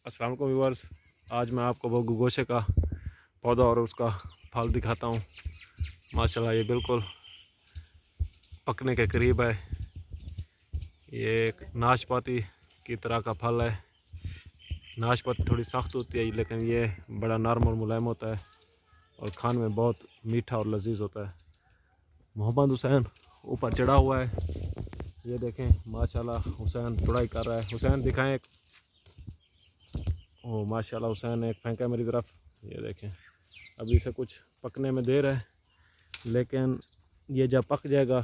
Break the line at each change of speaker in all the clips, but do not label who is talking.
अस्सलाम वालेकुम व्यूअर्स। आज मैं आपको वो गोशे का पौधा और उसका फल दिखाता हूँ। माशाल्लाह ये बिल्कुल पकने के करीब है। ये एक नाशपाती की तरह का फल है। नाशपाती थोड़ी सख्त होती है लेकिन ये बड़ा नरम और मुलायम होता है और खाने में बहुत मीठा और लजीज होता है। मोहम्मद हुसैन ऊपर चढ़ा हुआ है। ये देखें माशाल्लाह हुसैन तुड़ाई कर रहा है। हुसैन दिखाएं एक। ओ माशाल्लाह हुसैन एक फेंका मेरी तरफ। ये देखें अभी इसे कुछ पकने में देर है लेकिन ये जब पक जाएगा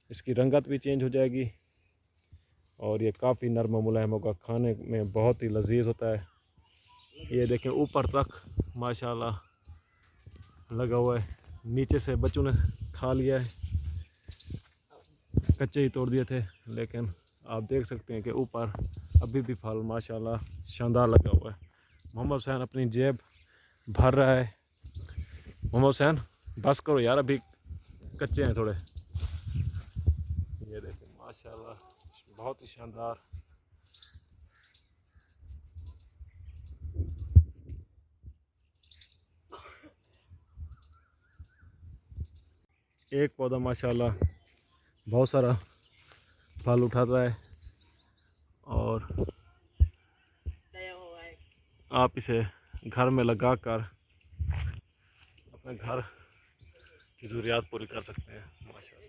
इसकी रंगत भी चेंज हो जाएगी और ये काफ़ी नरम मुलायम होगा। खाने में बहुत ही लजीज होता है। ये देखें ऊपर तक माशाल्लाह लगा हुआ है। नीचे से बच्चों ने खा लिया है, कच्चे ही तोड़ दिए थे लेकिन आप देख सकते हैं कि ऊपर अभी भी फल माशाल्लाह शानदार लगा हुआ है। मोहम्मद हुसैन अपनी जेब भर रहा है। मोहम्मद हुसैन बस करो यार, अभी कच्चे हैं थोड़े। ये देखें माशाल्लाह बहुत ही शानदार। एक पौधा माशाल्लाह बहुत सारा फल उठाता है और आप इसे घर में लगा कर अपने घर की ज़रूरियात पूरी कर सकते हैं माशाल्लाह।